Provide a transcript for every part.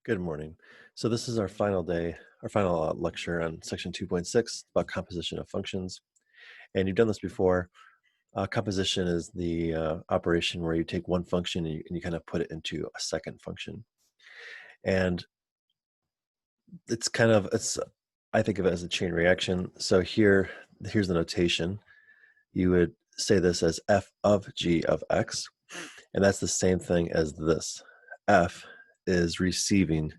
Good morning. So this is our final day, our final lecture on section 2.6 about composition of functions. And you've done this before. Composition is the operation where you take one function and you kind of put it into a second function. And I think of it as a chain reaction. So here's the notation. You would say this as f of g of x. And that's the same thing as this. F is receiving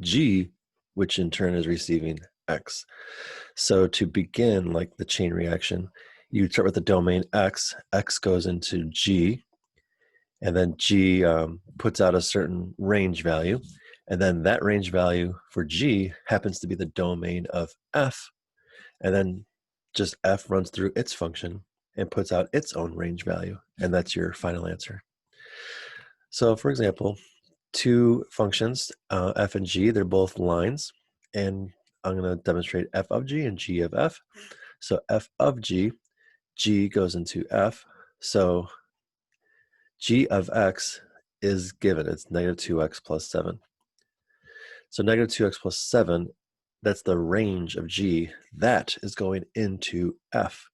g, which in turn is receiving x. So to begin, like the chain reaction, you start with the domain x goes into g, and then g puts out a certain range value, and then that range value for g happens to be the domain of f, and then just f runs through its function and puts out its own range value, and that's your final answer. So for example, two functions, f and g, they're both lines, and I'm going to demonstrate f of g and g of f. So f of g, g goes into f, so g of x is given, it's negative 2x plus 7. So negative 2x plus 7, that's the range of g, that is going into f.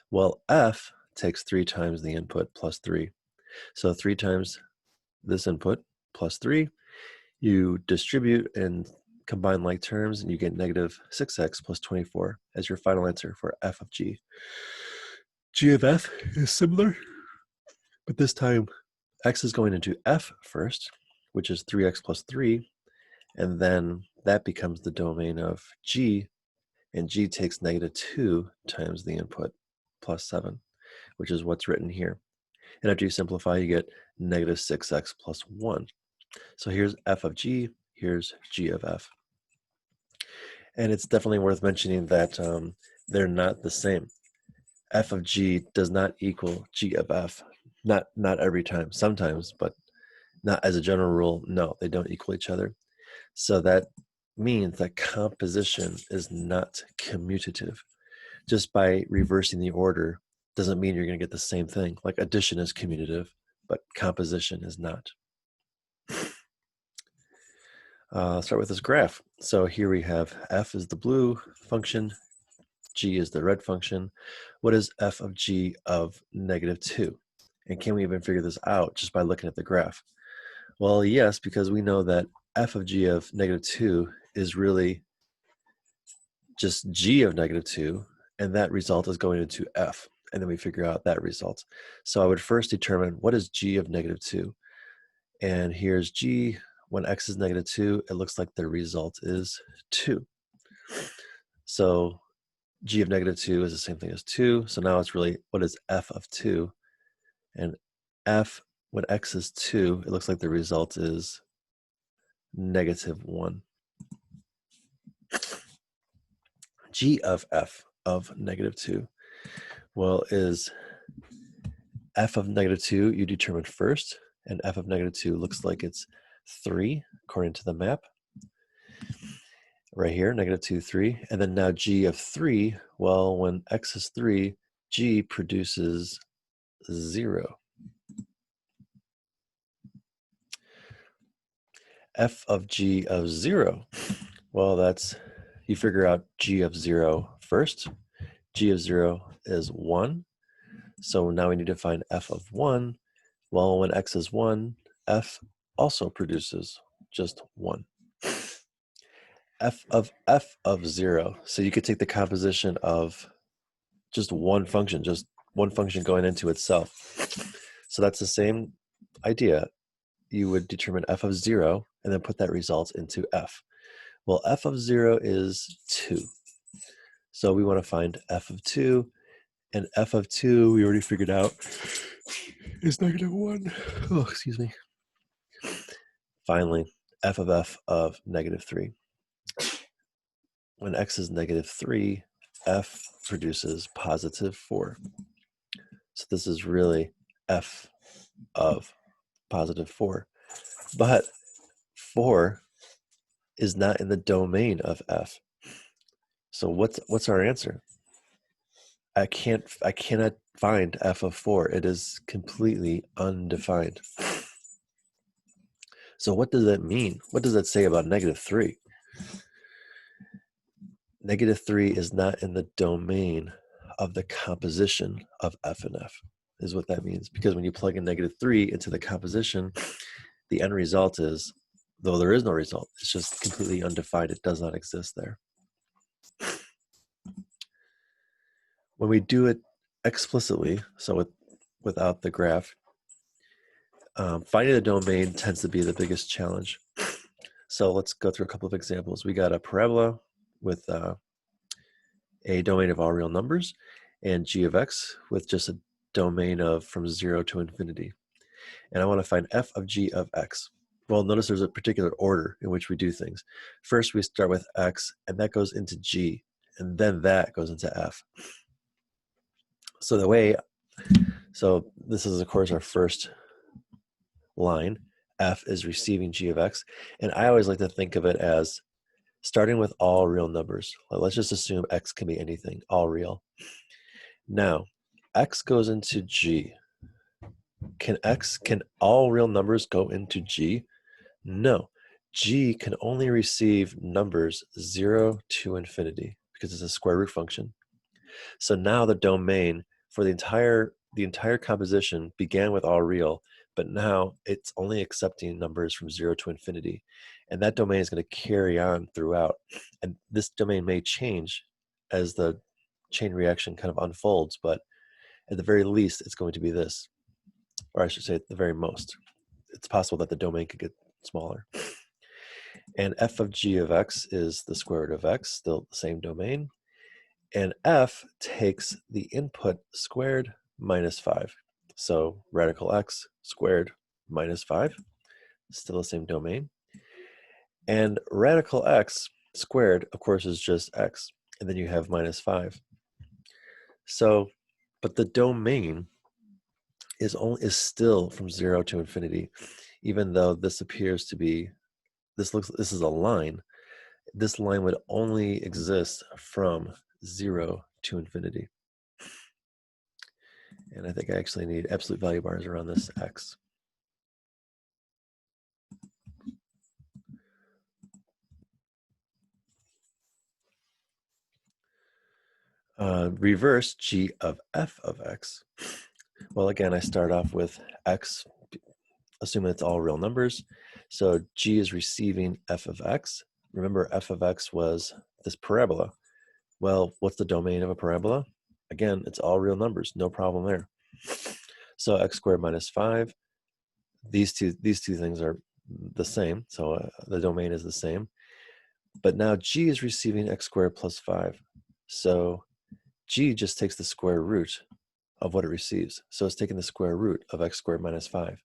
Well, f takes 3 times the input plus 3. So 3 times this input plus 3, you distribute and combine like terms, and you get negative 6x plus 24 as your final answer for f of g. G of f is similar, but this time x is going into f first, which is 3x plus 3, and then that becomes the domain of g, and g takes negative 2 times the input plus 7, which is what's written here. And after you simplify, you get negative 6x plus 1. So here's f of g, here's g of f. And it's definitely worth mentioning that they're not the same. F of g does not equal g of f. Not every time, sometimes, but not as a general rule. No, they don't equal each other. So that means that composition is not commutative. Just by reversing the order doesn't mean you're going to get the same thing. Like addition is commutative, but composition is not. Start with this graph. So here we have f is the blue function, g is the red function. What is f of g of negative 2? And can we even figure this out just by looking at the graph? Well, yes, because we know that f of g of negative 2 is really just g of negative 2, and that result is going into f, and then we figure out that result. So I would first determine what is g of negative 2, and here's g. When x is negative 2, it looks like the result is 2. So g of negative 2 is the same thing as 2, so now it's really what is f of 2, and f, when x is 2, it looks like the result is negative 1. G of f of negative 2, well, is f of negative 2 you determine first, and f of negative 2 looks like it's 3 according to the map. Right here, negative 2, 3. And then now g of 3, well, when x is 3, g produces 0. F of g of 0, well, that's, you figure out g of 0 first. G of 0 is 1. So now we need to find f of 1. Well, when x is 1, f also produces just 1. F of 0. So you could take the composition of just one function going into itself. So that's the same idea. You would determine f of 0 and then put that result into f. Well, f of 0 is 2. So we want to find f of 2, and f of 2 we already figured out is negative 1. Oh, excuse me. Finally, f of negative 3. When x is negative 3, f produces positive 4. So this is really f of positive 4. But 4 is not in the domain of f. So what's our answer? I cannot find f of 4. It is completely undefined. So what does that mean? What does that say about -3? -3 is not in the domain of the composition of f and f, is what that means. Because when you plug in -3 into the composition, the end result is, though there is no result, it's just completely undefined. It does not exist there. When we do it explicitly, so without the graph, finding the domain tends to be the biggest challenge. So let's go through a couple of examples. We got a parabola with a domain of all real numbers, and g of x with just a domain of from 0 to infinity. And I want to find f of g of x. Well, notice there's a particular order in which we do things. First, we start with x, and that goes into g, and then that goes into f. So this is, of course, our first line. F is receiving g of x, and I always like to think of it as starting with all real numbers. Let's just assume x can be anything, all real. Now, x goes into g. Can all real numbers go into g? No. G can only receive numbers 0 to infinity because it's a square root function. So now the domain for the entire composition began with all real, but now it's only accepting numbers from 0 to infinity. And that domain is going to carry on throughout. And this domain may change as the chain reaction kind of unfolds, but at the very least, it's going to be this. Or I should say at the very most. It's possible that the domain could get smaller. And f of g of x is the square root of x, still the same domain. And f takes the input squared minus 5. So radical x squared minus 5, still the same domain. And radical x squared, of course, is just x. And then you have minus 5. So, but the domain is still from 0 to infinity, even though this appears to be, this is a line. This line would only exist from 0 to infinity. And I think I actually need absolute value bars around this x. Reverse g of f of x. Well, again, I start off with x, assuming it's all real numbers. So g is receiving f of x. Remember, f of x was this parabola. Well, what's the domain of a parabola? Again, it's all real numbers, no problem there. So x squared minus 5, these two things are the same, so the domain is the same. But now g is receiving x squared plus 5. So g just takes the square root of what it receives. So it's taking the square root of x squared minus 5.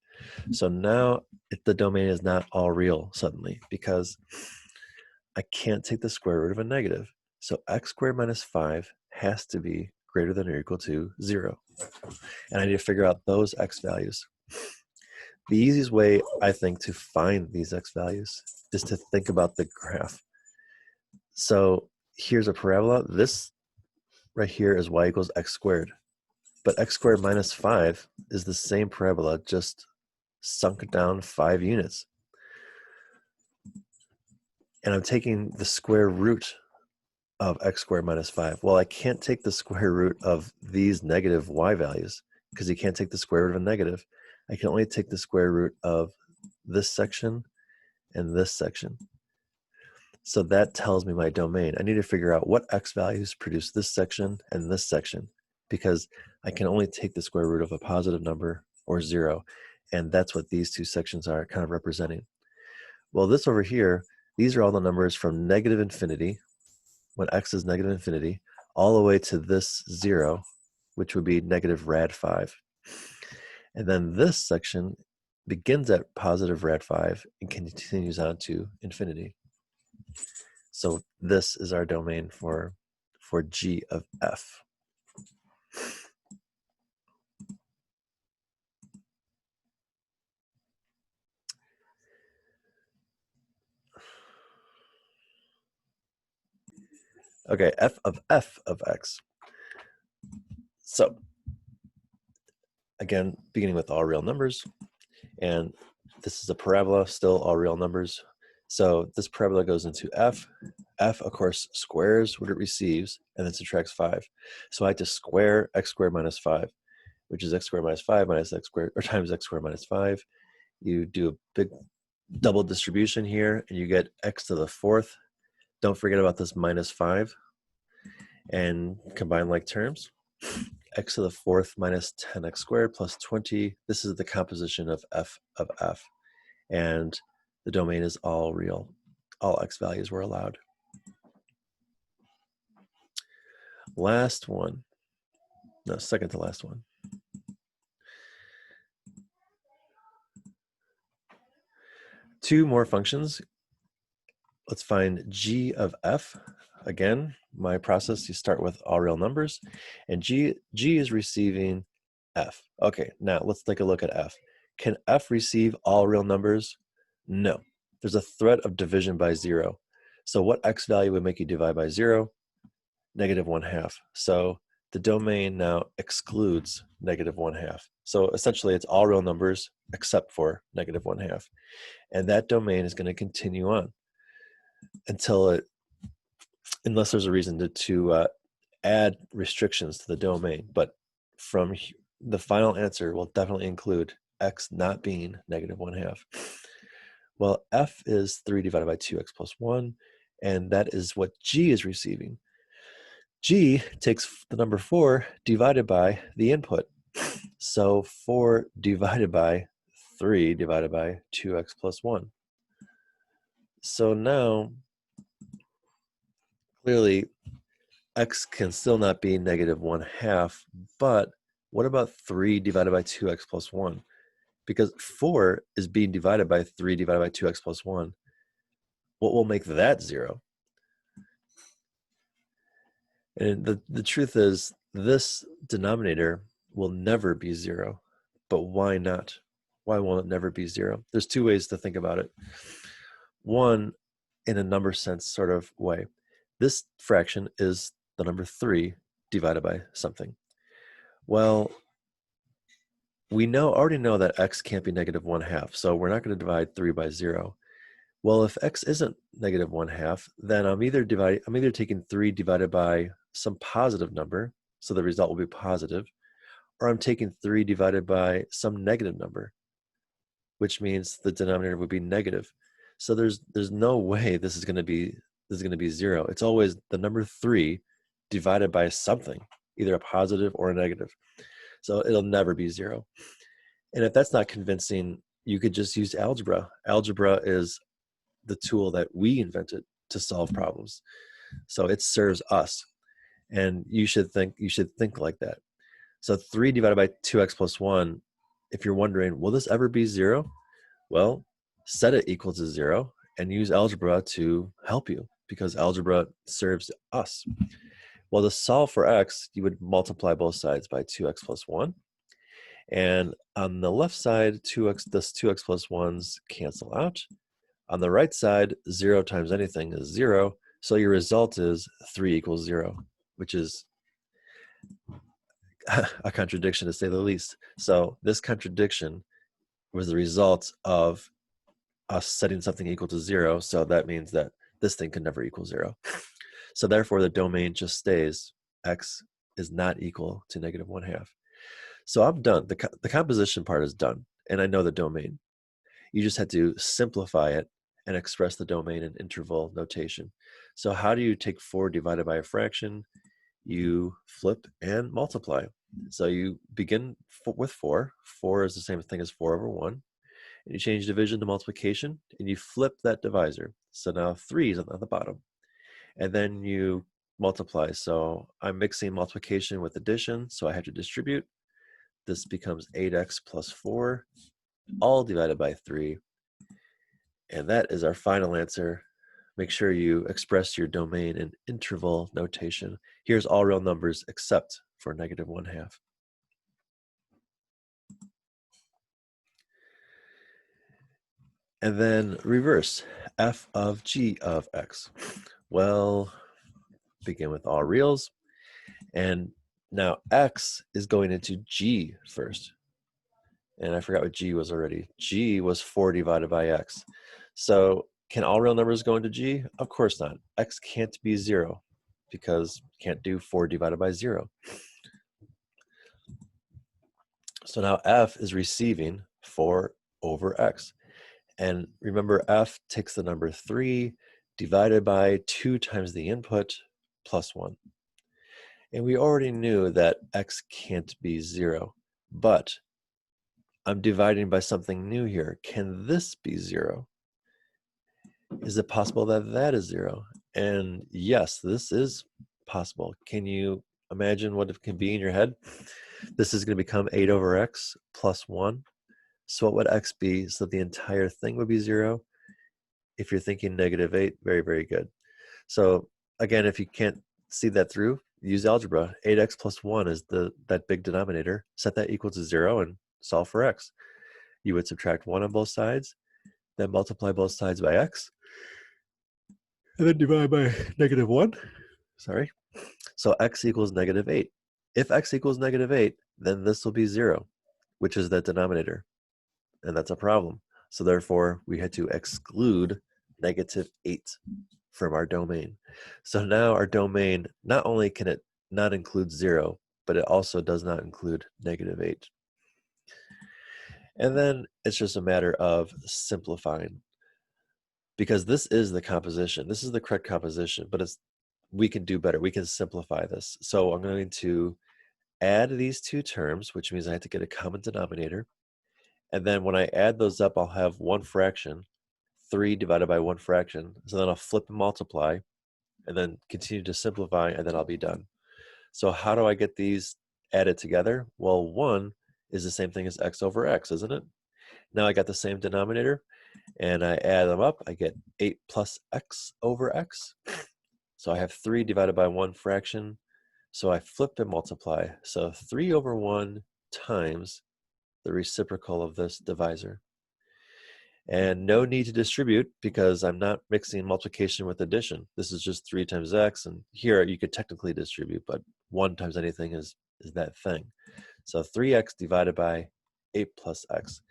So now the domain is not all real suddenly, because I can't take the square root of a negative. So x squared minus 5 has to be greater than or equal to 0. And I need to figure out those x values. The easiest way, I think, to find these x values is to think about the graph. So here's a parabola. This right here is y equals x squared. But x squared minus 5 is the same parabola, just sunk down 5 units. And I'm taking the square root of x squared minus 5. Well, I can't take the square root of these negative y values because you can't take the square root of a negative. I can only take the square root of this section and this section. So that tells me my domain. I need to figure out what x values produce this section and this section, because I can only take the square root of a positive number or 0. And that's what these two sections are kind of representing. Well, this over here, these are all the numbers from negative infinity, when x is negative infinity, all the way to this 0, which would be negative rad 5. And then this section begins at positive rad 5 and continues on to infinity. So this is our domain for g of f. Okay, f of x. So again, beginning with all real numbers, and This is a parabola, still all real numbers. So this parabola goes into f. F, of course, squares what it receives and then subtracts 5. So I had to square x squared minus 5, which is x squared minus 5 minus x squared, or times x squared minus 5. You do a big double distribution here, and you get x to the 4th. Don't forget about this minus 5. And combine like terms. X to the 4th minus 10x squared plus 20. This is the composition of f of f. And the domain is all real. All x values were allowed. Last one. No, second to last one. Two more functions. Let's find g of f. Again, my process, you start with all real numbers, and g is receiving f. Okay, now let's take a look at f. Can f receive all real numbers? No. There's a threat of division by 0. So what x value would make you divide by 0? Negative 1/2. So the domain now excludes negative 1/2. So essentially it's all real numbers except for negative 1/2. And that domain is going to continue on until it, unless there's a reason to add restrictions to the domain. But from the final answer will definitely include x not being negative 1/2. Well, f is 3 divided by 2x plus 1, and that is what g is receiving. G takes the number 4 divided by the input. So 4 divided by 3 divided by 2x plus 1. So now, clearly, x can still not be negative 1/2, but what about 3 divided by 2x plus 1? Because 4 is being divided by 3 divided by 2x plus 1. What will make that 0? And the truth is, this denominator will never be 0. But why not? Why won't it never be 0? There's two ways to think about it. One, in a number sense sort of way. This fraction is the number 3 divided by something. Well, we already know that x can't be negative 1/2, so we're not going to divide 3 by 0. Well, if x isn't negative 1/2, then I'm either taking 3 divided by some positive number, so the result will be positive, or I'm taking 3 divided by some negative number, which means the denominator would be negative. So there's no way this is going to be 0. It's always the number 3 divided by something, either a positive or a negative. So it'll never be 0. And if that's not convincing, you could just use algebra. Algebra is the tool that we invented to solve problems. So it serves us. And you should think like that. So 3 divided by 2x plus 1, if you're wondering, will this ever be 0? Well, set it equal to 0 and use algebra to help you, because algebra serves us. Well, to solve for x, you would multiply both sides by 2x plus 1. And on the left side, this 2x plus 1s cancel out. On the right side, 0 times anything is 0. So your result is 3 equals 0, which is a contradiction to say the least. So this contradiction was the result of us setting something equal to 0. So that means that this thing can never equal 0. So therefore, the domain just stays x is not equal to negative 1/2. So I'm done. The composition part is done, and I know the domain. You just had to simplify it and express the domain in interval notation. So how do you take 4 divided by a fraction? You flip and multiply. So you begin with 4. 4 is the same thing as 4 over 1. And you change division to multiplication, and you flip that divisor. So now 3 is on the bottom. And then you multiply. So I'm mixing multiplication with addition, so I have to distribute. This becomes 8x plus 4, all divided by 3. And that is our final answer. Make sure you express your domain in interval notation. Here's all real numbers except for negative 1/2. And then reverse, f of g of x. Well, begin with all reals. And now x is going into g first. And I forgot what g was already. G was 4 divided by x. So can all real numbers go into g? Of course not. X can't be 0 because you can't do 4 divided by 0. So now f is receiving 4 over x. And remember, f takes the number 3 divided by 2 times the input plus 1. And we already knew that x can't be 0, but I'm dividing by something new here. Can this be 0? Is it possible that that is 0? And yes, this is possible. Can you imagine what it can be in your head? This is going to become 8 over x plus 1. So what would x be? So the entire thing would be 0. If you're thinking negative 8, very, very good. So again, if you can't see that through, use algebra. 8x plus 1 is that big denominator. Set that equal to 0 and solve for x. You would subtract 1 on both sides, then multiply both sides by x, and then divide by negative 1. Sorry. So x equals negative 8. If x equals negative 8, then this will be 0, which is the denominator. And that's a problem. So therefore, we had to exclude negative 8 from our domain. So now our domain, not only can it not include 0, but it also does not include negative 8. And then it's just a matter of simplifying, because this is the composition. This is the correct composition, but we can do better. We can simplify this. So I'm going to add these two terms, which means I have to get a common denominator. And then when I add those up, I'll have one fraction, 3 divided by one fraction. So then I'll flip and multiply, and then continue to simplify, and then I'll be done. So how do I get these added together? Well, 1 is the same thing as x over x, isn't it? Now I got the same denominator, and I add them up. I get 8 plus x over x. So I have 3 divided by 1 fraction. So I flip and multiply. So 3 over 1 times the reciprocal of this divisor. And no need to distribute because I'm not mixing multiplication with addition. This is just 3 times x, and here you could technically distribute, but 1 times anything is that thing. So 3x divided by 8 plus x.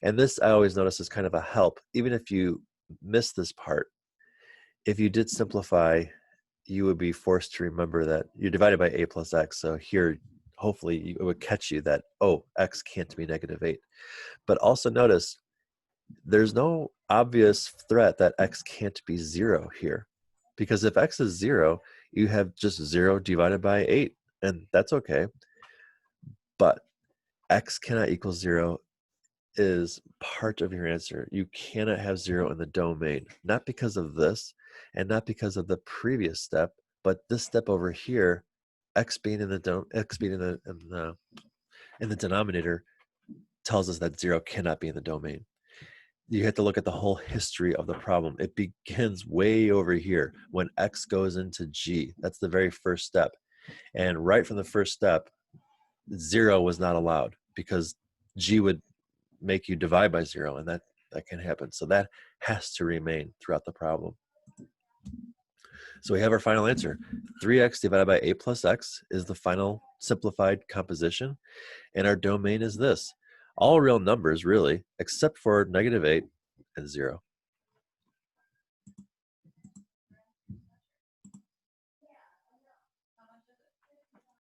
And this I always notice is kind of a help. Even if you miss this part, if you did simplify, you would be forced to remember that you're divided by 8 plus x. So here, hopefully it would catch you that, oh, x can't be negative 8. But also notice, there's no obvious threat that x can't be 0 here. Because if x is 0, you have just 0 divided by 8, and that's okay. But x cannot equal 0 is part of your answer. You cannot have 0 in the domain, not because of this, and not because of the previous step, but this step over here, x being in the denominator, tells us that 0 cannot be in the domain. You have to look at the whole history of the problem. It begins way over here when x goes into g. That's the very first step. And right from the first step, 0 was not allowed because g would make you divide by 0, and that can happen. So that has to remain throughout the problem. So we have our final answer. 3x divided by 8 plus x is the final simplified composition, and our domain is this. All real numbers, really, except for negative 8 and 0.